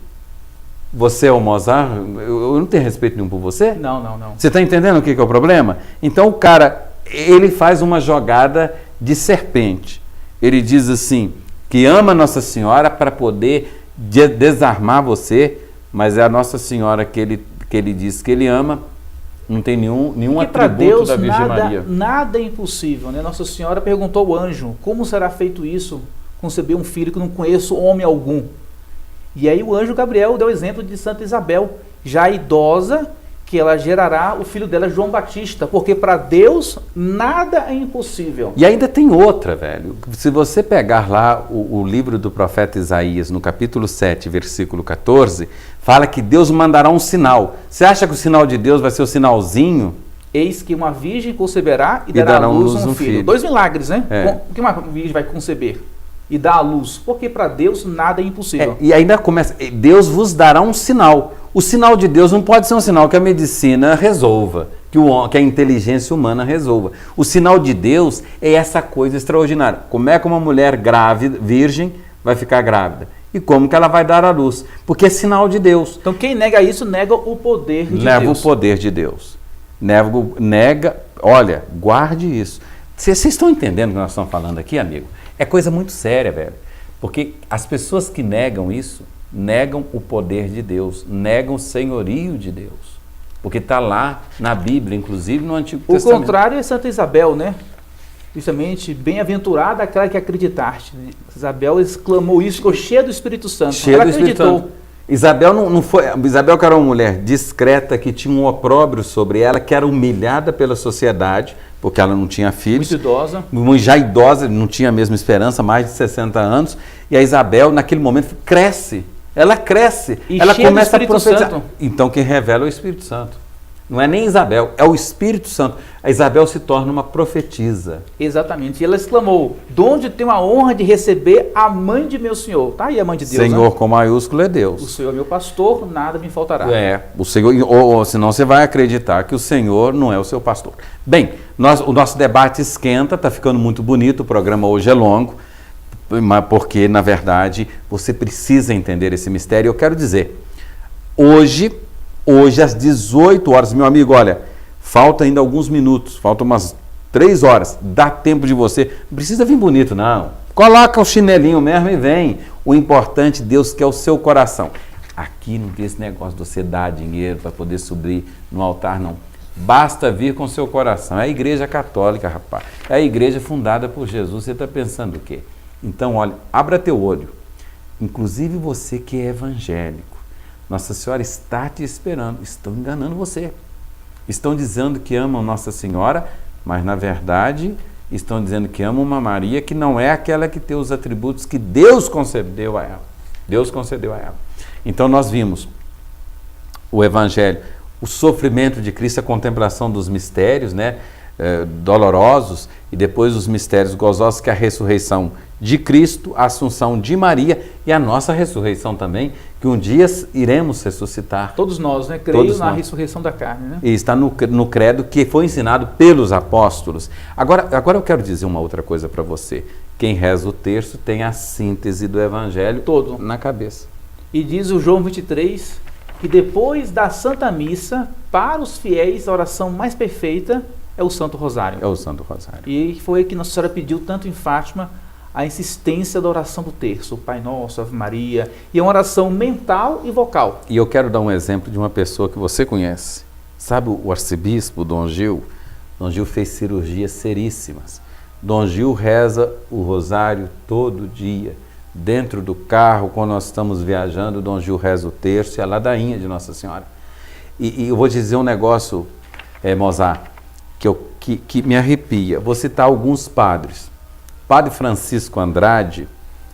Você é o Mozart? Eu não tenho respeito nenhum por você? Não. Você está entendendo o que é o problema? Então o cara, ele faz uma jogada de serpente. Ele diz assim, que ama Nossa Senhora para poder desarmar você, mas é a Nossa Senhora que ele diz que ele ama, não tem nenhum atributo Deus, da Virgem Maria. Nada é impossível, né? Nossa Senhora perguntou ao anjo, como será feito isso, conceber um filho que não conheço homem algum? E aí o anjo Gabriel deu o exemplo de Santa Isabel, já idosa, que ela gerará o filho dela, João Batista, porque para Deus nada é impossível. E ainda tem outra, velho. Se você pegar lá o livro do profeta Isaías, no capítulo 7, versículo 14, fala que Deus mandará um sinal. Você acha que o sinal de Deus vai ser o sinalzinho? Eis que uma virgem conceberá e dará à luz um filho. 2 milagres, né? O que uma virgem vai conceber? E dar à luz, porque para Deus nada é impossível. E ainda começa, Deus vos dará um sinal. O sinal de Deus não pode ser um sinal que a medicina resolva, que a inteligência humana resolva. O sinal de Deus é essa coisa extraordinária. Como é que uma mulher grávida, virgem, vai ficar grávida? E como que ela vai dar à luz? Porque é sinal de Deus. Então quem nega isso, nega o poder de Deus. Nega o poder de Deus. Nega, olha, guarde isso. Vocês estão entendendo o que nós estamos falando aqui, amigo? É coisa muito séria, velho. Porque as pessoas que negam isso, negam o poder de Deus, negam o senhorio de Deus. Porque está lá na Bíblia, inclusive no Antigo Testamento. O contrário é Santa Isabel, né? Justamente, bem-aventurada aquela que acreditaste. Isabel exclamou isso, ficou cheia do Espírito Santo. Ela acreditou. Isabel não foi. Isabel, que era uma mulher discreta, que tinha um opróbrio sobre ela, que era humilhada pela sociedade, porque ela não tinha filhos. Muito idosa. Já idosa, não tinha a mesma esperança, mais de 60 anos. E a Isabel, naquele momento, cresce. Ela cresce. E ela cheia começa do a Espírito profetizar. Santo. Então, quem revela é o Espírito Santo. Não é nem Isabel, é o Espírito Santo. A Isabel se torna uma profetisa. Exatamente. E ela exclamou: de onde tenho a honra de receber a mãe de meu Senhor? Tá aí a mãe de Deus, Senhor, né? com maiúsculo, é Deus. O Senhor é meu pastor, nada me faltará. O Senhor, ou senão você vai acreditar que o Senhor não é o seu pastor. Bem, o nosso debate esquenta, está ficando muito bonito, o programa hoje é longo, porque, na verdade, você precisa entender esse mistério. Eu quero dizer, hoje às 18 horas, meu amigo, olha, falta ainda alguns minutos, faltam umas 3 horas, dá tempo de você, não precisa vir bonito não, coloca o chinelinho mesmo e vem. O importante, Deus quer o seu coração. Aqui não tem esse negócio de você dar dinheiro para poder subir no altar, não. Basta vir com o seu coração. É a igreja católica, rapaz, é a igreja fundada por Jesus. Você está pensando o quê? Então, olha, abra teu olho, inclusive você que é evangélico. Nossa Senhora está te esperando. Estão enganando você. Estão dizendo que amam Nossa Senhora, mas na verdade estão dizendo que amam uma Maria que não é aquela que tem os atributos que Deus concedeu a ela. Deus concedeu a ela. Então nós vimos o Evangelho, o sofrimento de Cristo, a contemplação dos mistérios, né, dolorosos, e depois os mistérios gozosos, que é a ressurreição de Cristo, a assunção de Maria e a nossa ressurreição também, que um dia iremos ressuscitar. Todos nós, né? Creio na ressurreição da carne, né? E está no credo que foi ensinado pelos apóstolos. Agora eu quero dizer uma outra coisa para você. Quem reza o terço tem a síntese do Evangelho todo na cabeça. E diz o João 23 que depois da Santa Missa, para os fiéis, a oração mais perfeita é o Santo Rosário. É o Santo Rosário. E foi que Nossa Senhora pediu tanto em Fátima a insistência da oração do terço, o Pai Nosso, Ave Maria, e é uma oração mental e vocal. E eu quero dar um exemplo de uma pessoa que você conhece. Sabe o arcebispo Dom Gil? Dom Gil fez cirurgias seríssimas. Dom Gil reza o rosário todo dia. Dentro do carro, quando nós estamos viajando, Dom Gil reza o terço e a ladainha de Nossa Senhora. E eu vou te dizer um negócio, Mozart, que me arrepia. Vou citar alguns padres. Padre Francisco Andrade,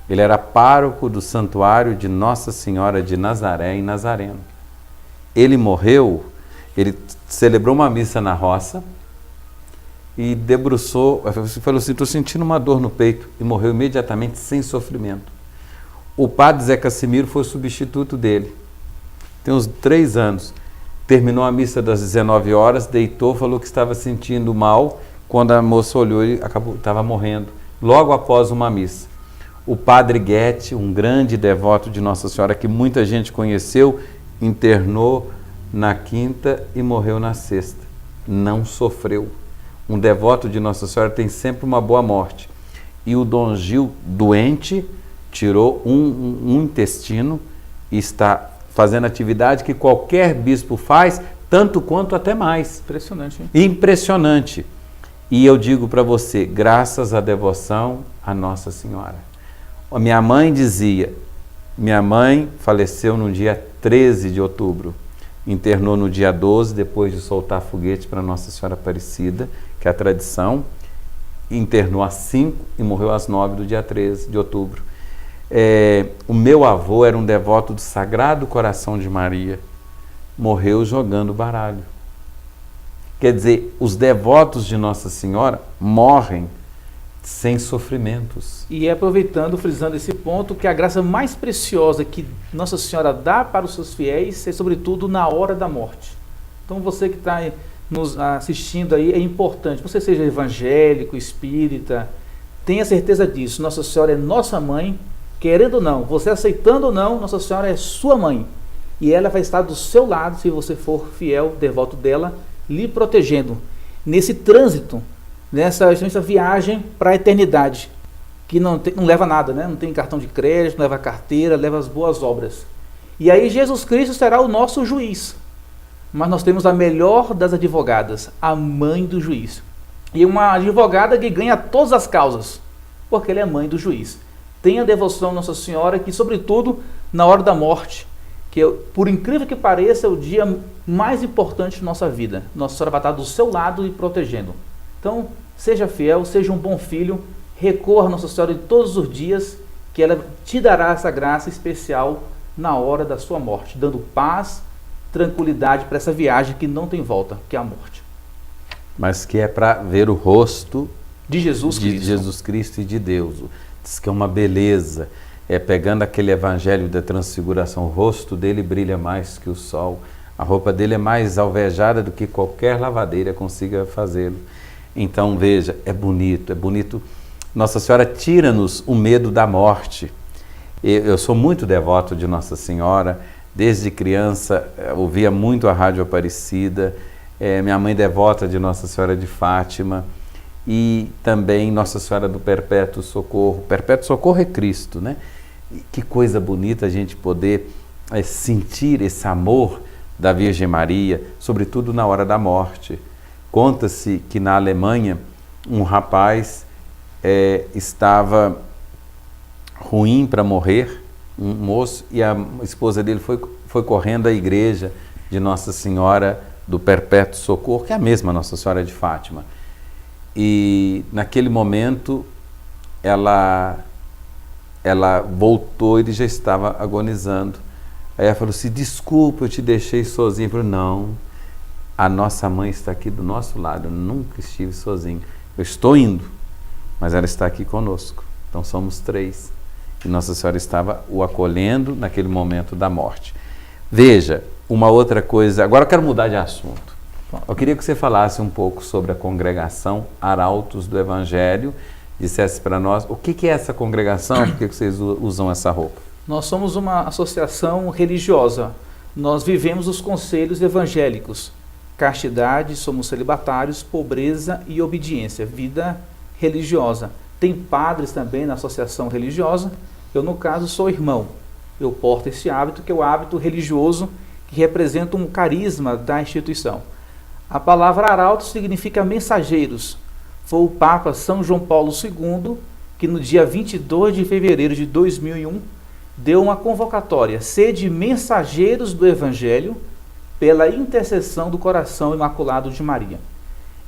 ele era pároco do santuário de Nossa Senhora de Nazaré, em Nazareno. Ele morreu, ele celebrou uma missa na roça e debruçou, falou assim, estou sentindo uma dor no peito, e morreu imediatamente sem sofrimento. O padre Zé Cassimiro foi o substituto dele. Tem uns 3 anos. Terminou a missa das 19 horas, deitou, falou que estava sentindo mal. Quando a moça olhou, ele estava morrendo. Logo após uma missa. O padre Guete, um grande devoto de Nossa Senhora, que muita gente conheceu, internou na quinta e morreu na sexta. Não sofreu. Um devoto de Nossa Senhora tem sempre uma boa morte. E o Dom Gil, doente, tirou um intestino e está fazendo atividade que qualquer bispo faz, tanto quanto até mais. Impressionante, hein? Impressionante. E eu digo para você, graças à devoção a Nossa Senhora. A minha mãe dizia, minha mãe faleceu no dia 13 de outubro, internou no dia 12, depois de soltar foguete para Nossa Senhora Aparecida, que é a tradição, internou às 5 e morreu às 9 do dia 13 de outubro. O meu avô era um devoto do Sagrado Coração de Maria, morreu jogando baralho. Quer dizer, os devotos de Nossa Senhora morrem sem sofrimentos. E aproveitando, frisando esse ponto, que a graça mais preciosa que Nossa Senhora dá para os seus fiéis é sobretudo na hora da morte. Então você que está nos assistindo aí, é importante, você seja evangélico, espírita, tenha certeza disso. Nossa Senhora é nossa mãe, querendo ou não, você aceitando ou não, Nossa Senhora é sua mãe. E ela vai estar do seu lado, se você for fiel, devoto dela, lhe protegendo nesse trânsito, nessa viagem para a eternidade, que não leva nada, né? Não tem cartão de crédito, não leva carteira, leva as boas obras. E aí Jesus Cristo será o nosso juiz. Mas nós temos a melhor das advogadas, a mãe do juiz. E uma advogada que ganha todas as causas, porque ela é mãe do juiz. Tenha devoção a Nossa Senhora, que sobretudo na hora da morte, que por incrível que pareça é o dia mais importante de nossa vida. Nossa Senhora vai estar do seu lado e protegendo. Então, seja fiel, seja um bom filho, recorra a Nossa Senhora em todos os dias, que ela te dará essa graça especial na hora da sua morte, dando paz, tranquilidade para essa viagem que não tem volta, que é a morte. Mas que é para ver o rosto de Jesus Cristo e de Deus. Diz que é uma beleza. Pegando aquele evangelho da transfiguração, o rosto dele brilha mais que o sol. A roupa dele é mais alvejada do que qualquer lavadeira consiga fazê-lo. Então, veja, é bonito, é bonito. Nossa Senhora tira-nos o medo da morte. Eu sou muito devoto de Nossa Senhora. Desde criança, ouvia muito a Rádio Aparecida. Minha mãe devota de Nossa Senhora de Fátima. E também Nossa Senhora do Perpétuo Socorro. Perpétuo Socorro é Cristo, né? E que coisa bonita a gente poder sentir esse amor da Virgem Maria, sobretudo na hora da morte. Conta-se que na Alemanha um rapaz estava ruim para morrer, um moço, e a esposa dele foi correndo à igreja de Nossa Senhora do Perpétuo Socorro, que é a mesma Nossa Senhora de Fátima. E naquele momento ela voltou, ele já estava agonizando. Aí ela falou assim: desculpa, eu te deixei sozinho. Ele falou: não, a nossa mãe está aqui do nosso lado, eu nunca estive sozinho. Eu estou indo, mas ela está aqui conosco. Então somos 3. E Nossa Senhora estava o acolhendo naquele momento da morte. Veja, uma outra coisa, agora eu quero mudar de assunto. Eu queria que você falasse um pouco sobre a congregação Arautos do Evangelho, dissesse para nós o que é essa congregação, por que vocês usam essa roupa? Nós somos uma associação religiosa, nós vivemos os conselhos evangélicos, castidade, somos celibatários, pobreza e obediência, vida religiosa. Tem padres também na associação religiosa, eu no caso sou irmão, eu porto esse hábito que é o hábito religioso que representa um carisma da instituição. A palavra arautos significa mensageiros. Foi o Papa São João Paulo II que no dia 22 de fevereiro de 2001 deu uma convocatória: sede mensageiros do Evangelho pela intercessão do coração imaculado de Maria.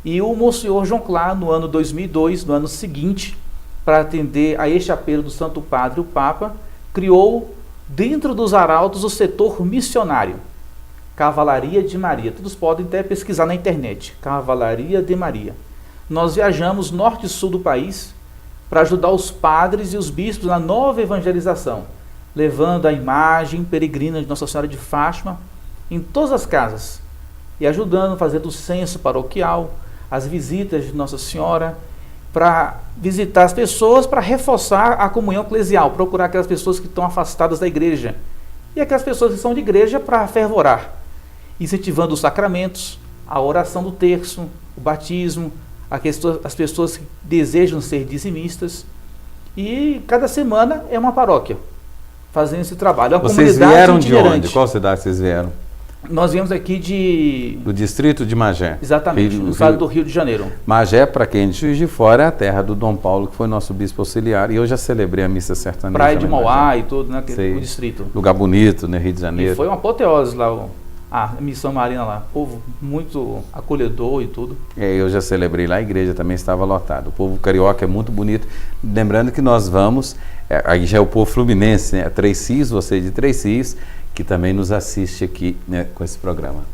E o Monsenhor João Clar, no ano 2002, no ano seguinte, para atender a este apelo do Santo Padre, o Papa, criou dentro dos arautos o setor missionário, Cavalaria de Maria. Todos podem até pesquisar na internet, Cavalaria de Maria. Nós viajamos norte e sul do país para ajudar os padres e os bispos na nova evangelização, levando a imagem peregrina de Nossa Senhora de Fátima em todas as casas e ajudando a fazer o censo paroquial, as visitas de Nossa Senhora, para visitar as pessoas, para reforçar a comunhão eclesial, procurar aquelas pessoas que estão afastadas da igreja e aquelas pessoas que são de igreja para fervorar, incentivando os sacramentos, a oração do terço, o batismo, as pessoas que desejam ser dizimistas. E cada semana é uma paróquia fazendo esse trabalho. É uma Vocês vieram de onde? Qual cidade vocês vieram? Nós viemos aqui do distrito de Magé. Exatamente, no estado do Rio de Janeiro. Magé, para quem de fora, é a terra do Dom Paulo, que foi nosso bispo auxiliar. E eu já celebrei a missa sertaneja. Praia de Mauá e tudo, né? O distrito. Lugar bonito, né? Rio de Janeiro. E foi uma apoteose lá, a missão marina lá. Povo muito acolhedor e tudo. Eu já celebrei lá, a igreja também estava lotada. O povo carioca é muito bonito. Lembrando que nós vamos, aí já é o povo fluminense, né? Três Cis, você de Três Cis, que também nos assiste aqui, né, com esse programa.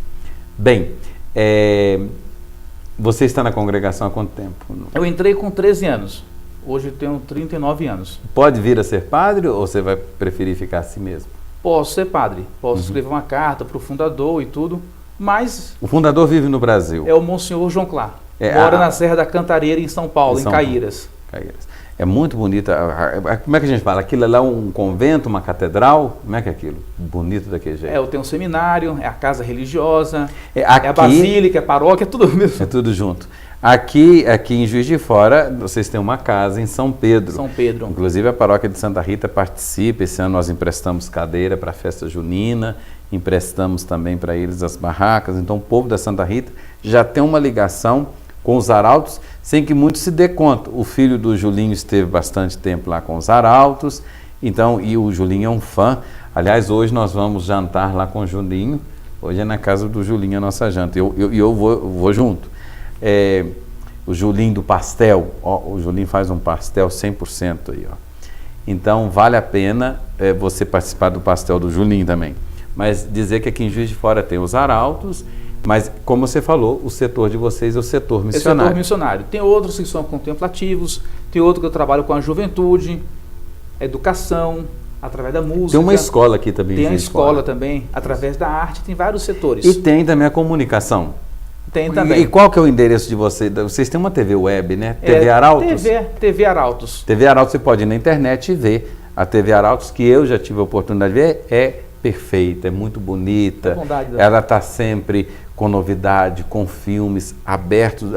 Bem, você está na congregação há quanto tempo? Eu entrei com 13 anos. Hoje eu tenho 39 anos. Pode vir a ser padre ou você vai preferir ficar assim mesmo? Posso ser padre, posso escrever uma carta para o fundador e tudo, mas O fundador vive no Brasil. é o Monsenhor João Clá. É, Mora na Serra da Cantareira, em São Paulo, em Caíras. Caíras. É muito bonita. Como é que a gente fala? Aquilo lá é um convento, uma catedral? Como é que é aquilo? Bonito daquele jeito. Eu tenho um seminário, é a casa religiosa, Aqui, é a basílica, é a paróquia, é tudo mesmo. é tudo junto. Aqui em Juiz de Fora, vocês têm uma casa em São Pedro. São Pedro. Inclusive a paróquia de Santa Rita participa. Esse ano nós emprestamos cadeira para a festa junina, emprestamos também para eles as barracas. Então o povo da Santa Rita já tem uma ligação com os arautos, sem que muito se dê conta. O filho do Julinho esteve bastante tempo lá com os arautos, então, e o Julinho é um fã. Aliás, hoje nós vamos jantar lá com o Julinho. Hoje é na casa do Julinho a nossa janta. Eu vou junto. O Julinho do pastel, o Julinho faz um pastel 100% aí, ó. Então vale a pena você participar do pastel do Julinho também. Mas dizer que aqui em Juiz de Fora tem os arautos, mas como você falou, o setor de vocês é o setor missionário. É o setor missionário. Tem outros que são contemplativos, tem outro que eu trabalho com a juventude, educação, através da música. Tem uma escola aqui também. Tem a escola também, através da arte, tem vários setores. E tem também a comunicação. Tem também. E qual que é o endereço de vocês? Vocês têm uma TV web, né? TV Arautos? TV Arautos. TV Arautos você pode ir na internet e ver. A TV Arautos, que eu já tive a oportunidade de ver, é perfeita, é muito bonita. É bondade, ela está sempre com novidade, com filmes abertos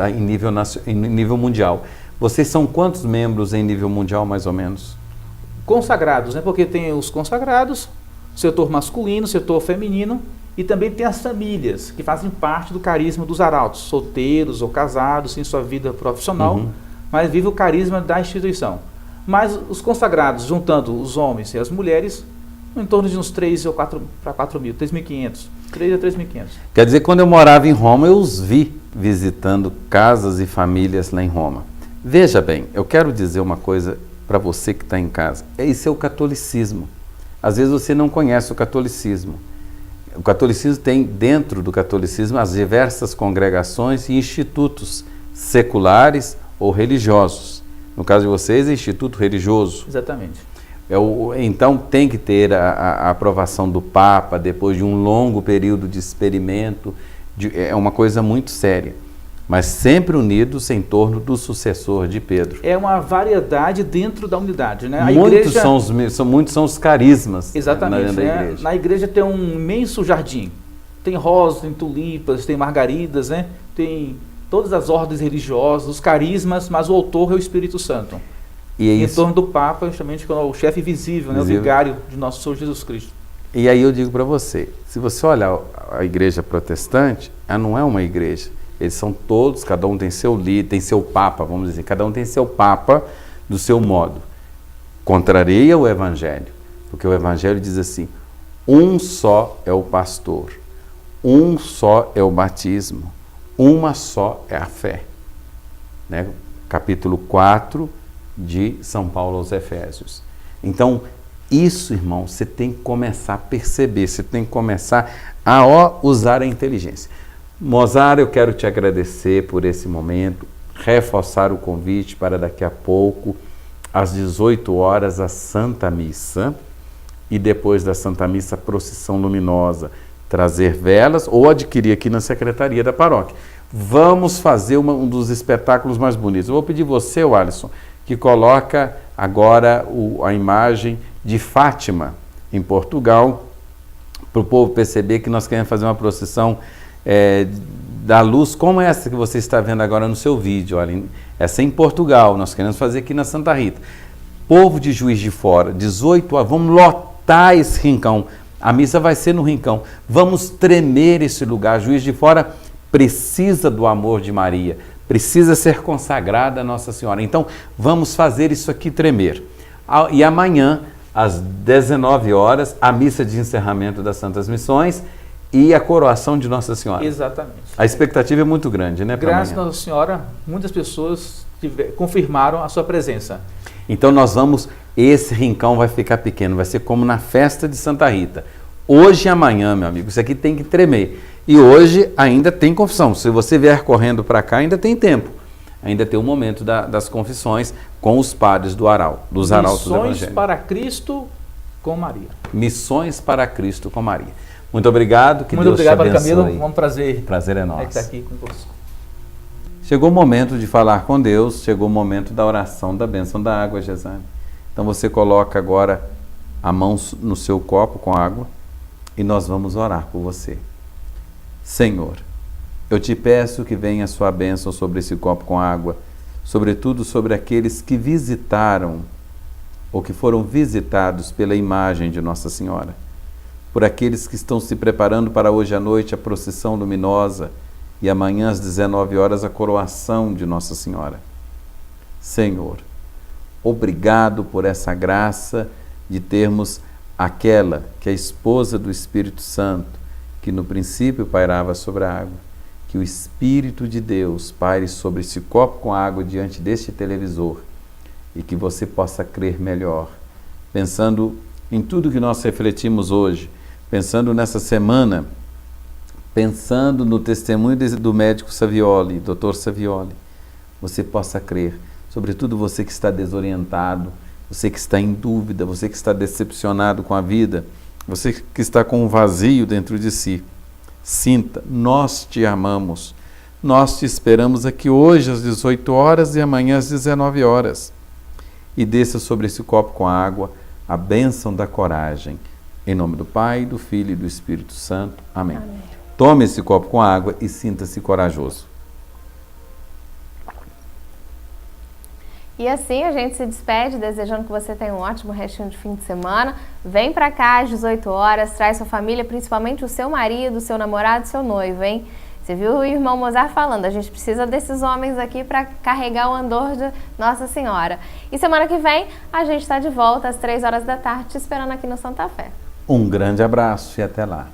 em nível mundial. Vocês são quantos membros em nível mundial, mais ou menos? Consagrados, né? Porque tem os consagrados, setor masculino, setor feminino, e também tem as famílias, que fazem parte do carisma dos arautos, solteiros ou casados, em sua vida profissional, mas vive o carisma da instituição. Mas os consagrados, juntando os homens e as mulheres, em torno de uns 3 ou 4 para 4 mil, 3.500, 3 a 3.500. Quer dizer, quando eu morava em Roma, eu os vi visitando casas e famílias lá em Roma. Veja bem, eu quero dizer uma coisa para você que está em casa. Esse é o catolicismo. Às vezes você não conhece o catolicismo. O catolicismo tem, dentro do catolicismo, as diversas congregações e institutos seculares ou religiosos. No caso de vocês, é instituto religioso. Exatamente. Então tem que ter a aprovação do Papa depois de um longo período de experimento. É uma coisa muito séria. Mas sempre unidos em torno do sucessor de Pedro. É uma variedade dentro da unidade, né? Muitos são os carismas. Exatamente. Da igreja. Na igreja tem um imenso jardim. Tem rosas, tem tulipas, tem margaridas, né? Tem todas as ordens religiosas, os carismas, mas o autor é o Espírito Santo. E é em isso. torno do Papa, justamente, que é o chefe visível, né? O vigário de nosso Senhor Jesus Cristo. E aí eu digo para você, se você olhar a igreja protestante, ela não é uma igreja. Eles são todos, cada um tem seu líder, tem seu papa, vamos dizer, cada um tem seu papa do seu modo. Contraria o evangelho, porque o evangelho diz assim, um só é o pastor, um só é o batismo, uma só é a fé. Né? Capítulo 4 de São Paulo aos Efésios. Então, isso, irmão, você tem que começar a perceber, você tem que começar a usar a inteligência. Mozart, eu quero te agradecer por esse momento, reforçar o convite para daqui a pouco, às 18 horas, a Santa Missa, e depois da Santa Missa, a procissão luminosa, trazer velas ou adquirir aqui na Secretaria da Paróquia. Vamos fazer um dos espetáculos mais bonitos. Eu vou pedir você, Alisson, que coloca agora a imagem de Fátima, em Portugal, para o povo perceber que nós queremos fazer uma procissão da luz, como essa que você está vendo agora no seu vídeo. Olha, essa é em Portugal, nós queremos fazer aqui na Santa Rita. Povo de Juiz de Fora, 18 horas, vamos lotar esse rincão. A missa vai ser no rincão. Vamos tremer esse lugar. Juiz de Fora precisa do amor de Maria, precisa ser consagrada a Nossa Senhora. Então, vamos fazer isso aqui tremer. E amanhã, às 19 horas, a missa de encerramento das Santas Missões e a coroação de Nossa Senhora. Exatamente. A expectativa é muito grande, né? Graças a Nossa Senhora, muitas pessoas confirmaram a sua presença. Então esse rincão vai ficar pequeno, vai ser como na festa de Santa Rita. Hoje e amanhã, meu amigo, isso aqui tem que tremer. E hoje ainda tem confissão. Se você vier correndo para cá, ainda tem tempo. ainda tem o momento das confissões com os padres dos arautos do Missões Evangelho. para Cristo com Maria. Missões para Cristo com Maria. Muito obrigado, que Muito Deus obrigado, te Padre abençoe. Camilo. Um prazer Prazer é estar nosso. aqui conosco. Chegou o momento de falar com Deus, chegou o momento da oração da bênção da água, Gesane. Então você coloca agora a mão no seu copo com água e nós vamos orar por você. Senhor, eu te peço que venha a sua bênção sobre esse copo com água, sobretudo sobre aqueles que visitaram ou que foram visitados pela imagem de Nossa Senhora, por aqueles que estão se preparando para hoje à noite a procissão luminosa e amanhã às 19 horas a coroação de Nossa Senhora. Senhor, obrigado por essa graça de termos aquela que é a esposa do Espírito Santo, que no princípio pairava sobre a água. Que o Espírito de Deus paire sobre esse copo com água diante deste televisor e que você possa crer melhor, pensando em tudo que nós refletimos hoje, pensando nessa semana, pensando no testemunho do médico Savioli, Dr. Savioli, você possa crer, sobretudo você que está desorientado, você que está em dúvida, você que está decepcionado com a vida, você que está com um vazio dentro de si. Sinta, nós te amamos, nós te esperamos aqui hoje às 18 horas e amanhã às 19 horas. E desça sobre esse copo com água a bênção da coragem. Em nome do Pai, do Filho e do Espírito Santo. Amém. Amém. Tome esse copo com água e sinta-se corajoso. E assim a gente se despede, desejando que você tenha um ótimo restinho de fim de semana. Vem pra cá às 18 horas, traz sua família, principalmente o seu marido, o seu namorado, o seu noivo, hein? Você viu o irmão Mozart falando, a gente precisa desses homens aqui para carregar o andor de Nossa Senhora. E semana que vem a gente está de volta às 3 horas da tarde, te esperando aqui no Santa Fé. Um grande abraço e até lá.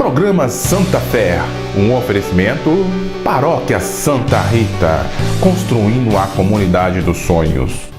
Programa Santa Fé, um oferecimento Paróquia Santa Rita, construindo a comunidade dos sonhos.